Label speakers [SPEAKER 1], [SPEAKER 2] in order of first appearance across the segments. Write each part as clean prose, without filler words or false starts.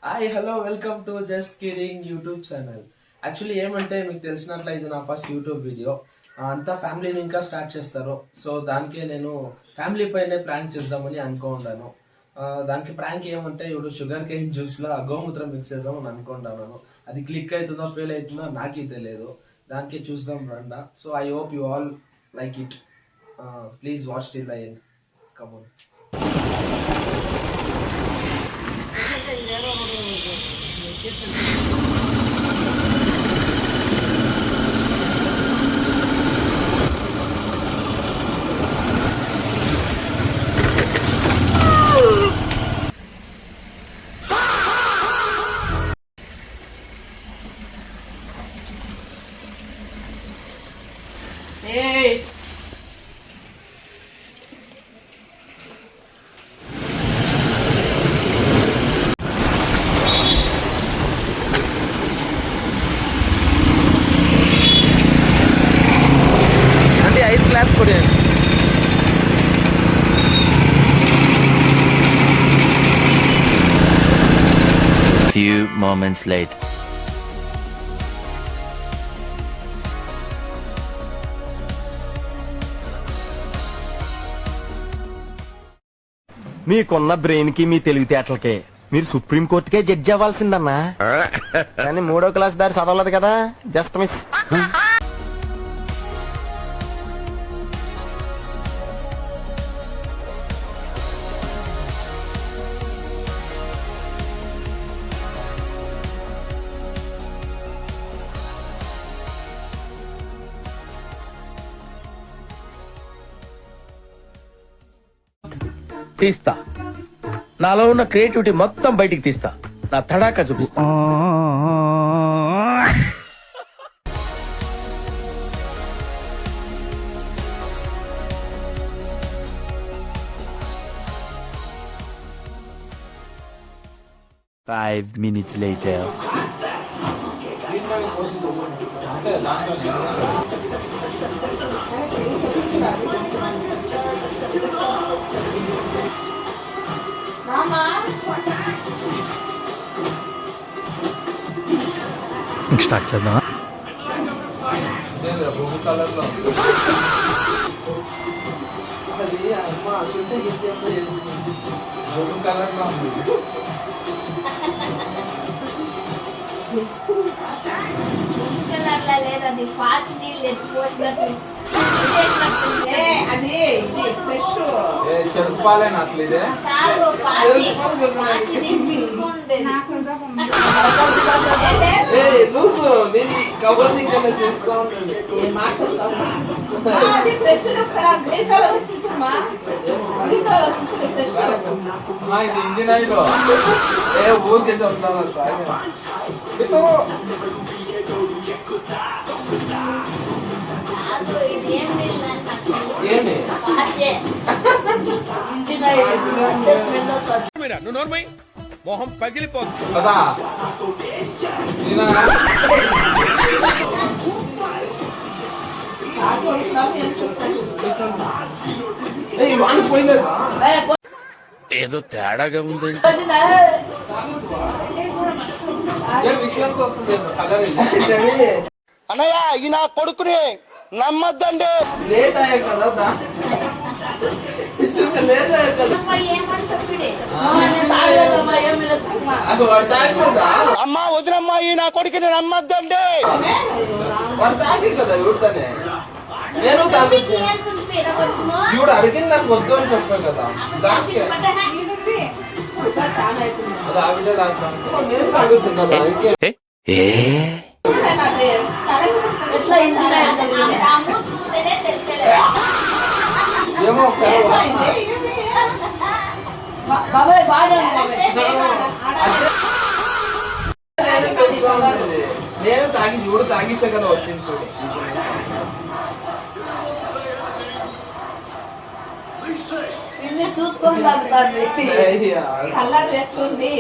[SPEAKER 1] Hi hello welcome to just kidding YouTube channel. Actually ఏమంటే మీకు తెలిసినట్ల ఇది నా ఫస్ట్ యూట్యూబ్ వీడియో. అంతా ఫ్యామిలీని ఇంకా స్టార్ట్ చేస్తారు. సో దానికే నేను ఫ్యామిలీ పైనే ప్రాంక్ చేద్దామని అనుకున్నాను. దానికి ప్రాంక్ ఏమంటే ఇప్పుడు షుగర్ కేన్ జ్యూస్ లో గోమూత్రం మిక్స్ చేద్దామని అనుకుంటున్నాను. అది క్లిక్ అవుతుందో ఫెయిల్ అవుతుందో నాకే తెలియదు. దానికి చూద్దాం రండా. So I hope you all like it. Please watch till the end. Come on.
[SPEAKER 2] Hey!
[SPEAKER 1] అంటే 5 క్లాస్ కూడా
[SPEAKER 3] Few moments later.
[SPEAKER 4] మీకున్న బ్రెయిన్ కి మీ తెలివితేటలకే మీరు సుప్రీం కోర్టుకే జడ్జి అవ్వాల్సిందన్నా. కానీ 3వ క్లాస్ దారి చదవలేదు కదా, జస్ట్ మిస్.
[SPEAKER 5] తీస్తా. నాలో ఉన్న క్రియేటివిటీ మొత్తం బయటికి తీస్తా. నా తడాకా చూపిస్తా.
[SPEAKER 3] Five minutes later.
[SPEAKER 6] స్టార్ట్ చేద్దాం.
[SPEAKER 2] అట్లా లేదండి, పాచి నీళ్ళు ఎత్తుకోసినట్టు అది ఇది ఫ్రెష్
[SPEAKER 1] చెరుపాలేనా అట్లా ఇదే
[SPEAKER 2] కాదు. పాచి నీళ్ళు
[SPEAKER 1] లూసు నేను కవర్ నీకన్నా చేస్తా ఉంటాను.
[SPEAKER 2] అది ఫ్రెష్ గ్రీన్ కలర్ వస్తుందమ్మా. గ్రీన్ కలర్ వస్తుంది ఫ్రెష్.
[SPEAKER 1] ఇది ఇంజిన్ ఆయిల్ ఊరికే చెప్తాను.
[SPEAKER 2] కాదు, ఇది ఏం నీళ్ళు
[SPEAKER 1] ఏమి
[SPEAKER 2] పాచే ఇంజిన్ ఆయిల్ స్మెల్ వస్తుంది.
[SPEAKER 5] మొహం పగిలిపోతుంది.
[SPEAKER 1] కదా వాడిని పోయిందా
[SPEAKER 5] ఏదో తేడాగా ఉంది.
[SPEAKER 4] అన్నయ్య ఈ నా కొడుకుని నమ్మద్దండి.
[SPEAKER 1] లేట్ అయ్యా కదా లేట్ అయ్యా కదా
[SPEAKER 2] ఏమని చెప్పిడే తాగలేదమ్మా, ఏమి లేదమ్మా.
[SPEAKER 1] వాడు తాగిపోదా
[SPEAKER 4] అమ్మా వదినమ్మా ఈ నా కొడుకుని నమ్మద్దండి.
[SPEAKER 1] వాడు తాగి కదా ఇవిడతానే. నేను తాగి ఇవిడ అడిగింది నాకు వద్దు అని చెప్పాను కదా. దానికి అది ఆవిడే తాగుతాను, నేను తాగుతున్నా దానికి.
[SPEAKER 2] ఎట్లా ఇంజిన్ ఆయిల్ తగిలింది?
[SPEAKER 1] ఏమో
[SPEAKER 2] బాబాయ్ బాగా
[SPEAKER 1] నేను తాగి చూడు తాగిసే కదా వచ్చింది చూడు.
[SPEAKER 2] ఇన్ని చూసుకొని తాగుతాడు. కలర్ ఎక్కుంది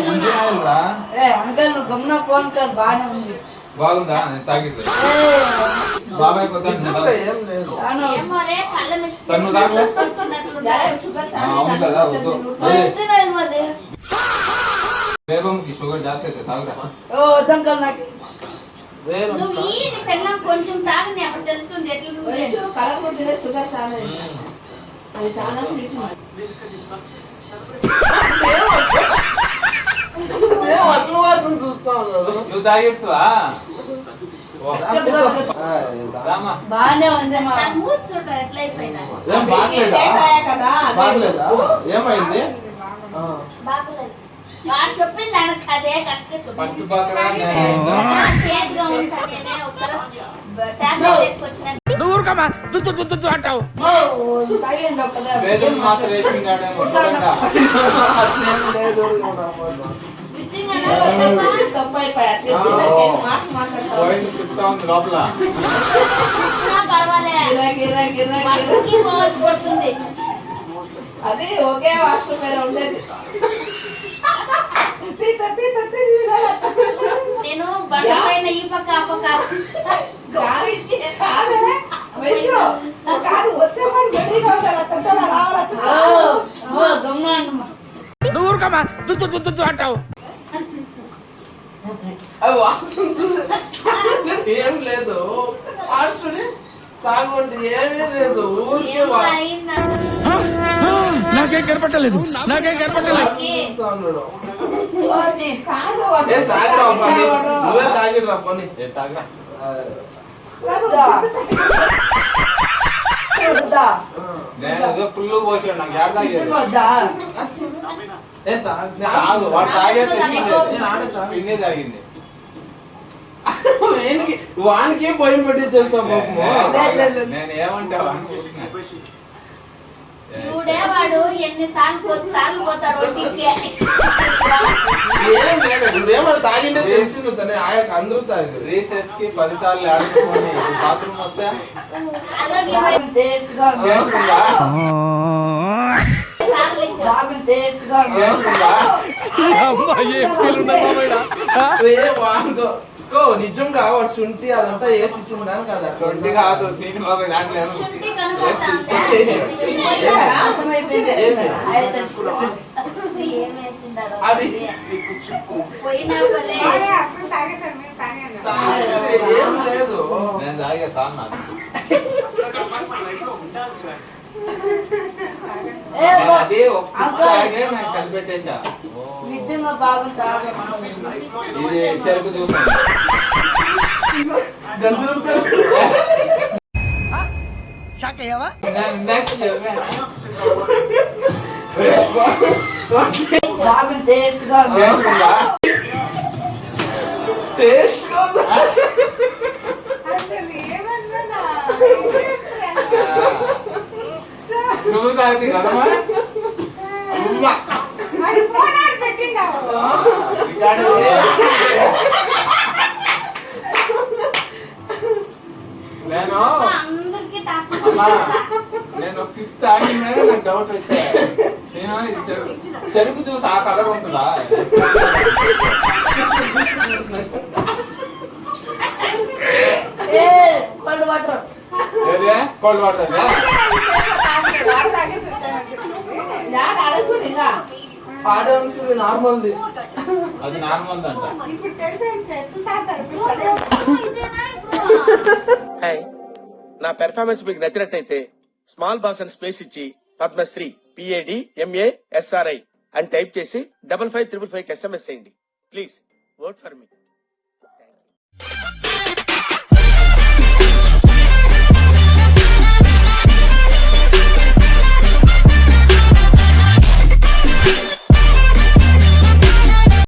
[SPEAKER 1] ఇంజిన్ ఆయిల్ రా.
[SPEAKER 2] అంకల్ నువ్వు గమ్మున ఫోన్ కాదు బాగానే ఉంది.
[SPEAKER 6] బాగుందా నేను తాగిట్లేదు బాబాయ్ కొత్త
[SPEAKER 1] నిజంగా ఏం లేదు.
[SPEAKER 2] ఏమోలే, కళ్ళ మిస్
[SPEAKER 6] తను తాగలే?
[SPEAKER 2] వచ్చినట్లుంది.
[SPEAKER 1] షుగర్
[SPEAKER 6] అవును కదా వద్దు.
[SPEAKER 2] వచ్చినాయి మళ్ళీ.
[SPEAKER 6] బేగంకి షుగర్ జాస్తి అయితే తాగుతా
[SPEAKER 2] ఓ దంకల్ నాకు
[SPEAKER 1] వేరు
[SPEAKER 2] నువ్వు ఈ నీ పెళ్ళాం కొంచెం తాగని అప్పుడు తెలుస్తుంది ఎట్లా నువ్వు
[SPEAKER 7] కలగొట్టిన షుగర్ చాలా అది చాలా స్వీట్
[SPEAKER 1] అట్ల వాసన చూస్తా ఉన్నారు.
[SPEAKER 6] నువ్వు తాగిడువా రామా
[SPEAKER 7] బాగానే ఉంది మా
[SPEAKER 2] నా మూడ్ చూడ ఎట్లా అయిపోయినా
[SPEAKER 1] ఏం బాగలేదా?
[SPEAKER 7] కదా
[SPEAKER 1] బాగలేదా? ఏమైంది? ఆ.
[SPEAKER 2] బాగలేదు వాడు చెప్పింది ఆయనకు అదే కరెక్ట్
[SPEAKER 6] ఫస్ట్ బాకరా
[SPEAKER 2] షేడ్ గా ఉంటానే ఒక టాబ్లెట్ వేసుకొచ్చిన
[SPEAKER 5] నువ్వు ఊరుకోమా అంటావు.
[SPEAKER 7] తాగండి కదా
[SPEAKER 6] వేదం మాత్రం వేసిందాడేమో చూడండి.
[SPEAKER 1] అట్లేం లేదు.
[SPEAKER 7] తప్పు అయిపోయా మాట మాట్లాడతావు
[SPEAKER 6] పోయింది చెప్తా ఉంది లోపల
[SPEAKER 2] పర్వాలే
[SPEAKER 7] గిరా గిరా
[SPEAKER 2] మనకి పోవచ్చు పడుతుంది
[SPEAKER 7] అది ఒకే వాష్రూమ్ మీద ఉండేది
[SPEAKER 2] నేను బండి పైన ఈ పక్క ఆ పక్క
[SPEAKER 5] నువ్వు ఊరుకోమా అంటావు.
[SPEAKER 1] అది వాసన చూసి ఏం లేదు. ఆడుచుని తాగండి ఏమీ లేదు. ఊరికే
[SPEAKER 5] నాకేం కనపట్టలేదు
[SPEAKER 1] చూస్తా ఉన్నాడు. ఏం తాగిరా పని? నువ్వే తాగిరా పని.
[SPEAKER 6] తాగరా నేను ఏదో పుల్లు పోసాడు నాకు ఏడ తాగేది
[SPEAKER 1] ఏ
[SPEAKER 6] తాగు వాడు తాగే
[SPEAKER 1] నేను ఆడే తాగు.
[SPEAKER 6] పిన్నే తాగింది
[SPEAKER 1] వానికి భయం పెట్టించేస్తా పాపము.
[SPEAKER 6] నేను ఏమంటావు అనిపిస్తున్నా
[SPEAKER 2] చూడే వాడు ఎన్నిసార్లు పోతాడు ఒంటికి
[SPEAKER 1] ఏం లేదు. నువ్వేమన్నా తాగింటే తెలిసి నువ్వు తనే ఆయా అందరూ తాగారు.
[SPEAKER 6] రీసెస్ కి 10 సార్లు ఆడుకోని బాత్రూమ్ వస్తే
[SPEAKER 2] అలాగే
[SPEAKER 7] టేస్ట్ గా
[SPEAKER 6] చేసుకుందా
[SPEAKER 2] సార్లు ఇంకా.
[SPEAKER 7] బాగుంది టేస్ట్ గా
[SPEAKER 6] చేసుకుందా
[SPEAKER 1] వాడుకో నిజంగా వాడు శుంఠి అదంతా వేసి ఇచ్చిందని కదా.
[SPEAKER 6] సొంటి కాదు సీని బాబాయ్ దాంట్లో ఏమో
[SPEAKER 2] శుంఠి కనపడతా ఉంది.
[SPEAKER 7] అర్థమైపోయింది
[SPEAKER 1] ఏమి?
[SPEAKER 7] ఆయన తెలుసుకున్నాడు
[SPEAKER 2] ఏం వేసిండారో
[SPEAKER 1] అది
[SPEAKER 2] పోయినా భలే.
[SPEAKER 1] ఏం లేదు.
[SPEAKER 6] నేను తాగే సార్ నాకు నేను అది ఒక సిప్ తాగే నేను కలిపెట్టేశా
[SPEAKER 7] నిజంగా బాగుంది
[SPEAKER 6] ఇది చెరుకు చూసాను
[SPEAKER 1] గంజరం
[SPEAKER 6] నేను నెక్స్ట్
[SPEAKER 7] బాగుంది టేస్ట్ గా
[SPEAKER 6] చేసుకుందా
[SPEAKER 1] టేస్ట్
[SPEAKER 6] నువ్వు తాగుతుంది కదమ్మా నేను
[SPEAKER 2] అందరికి
[SPEAKER 6] అమ్మా నేను ఒక సిప్ తాగిన నాకు డౌట్ వచ్చా నేను ఇది చెరుకు చూసి ఆ కలర్ ఉంటుందా
[SPEAKER 7] కోల్డ్ వాటర్
[SPEAKER 6] ఏదే కోల్డ్ వాటర్ అదే
[SPEAKER 1] ఆడవలసింది నార్మల్ది.
[SPEAKER 6] అది నార్మల్ అంట
[SPEAKER 8] హాయ్ నా పెర్ఫార్మెన్స్ మీకు నచ్చినట్టయితే స్మాల్ బాస్ అని స్పేస్ ఇచ్చి పద్మశ్రీ PADMASRI అని టైప్ చేసి 5555 SMS చేయండి ప్లీజ్ ఓట్ ఫర్ మీ.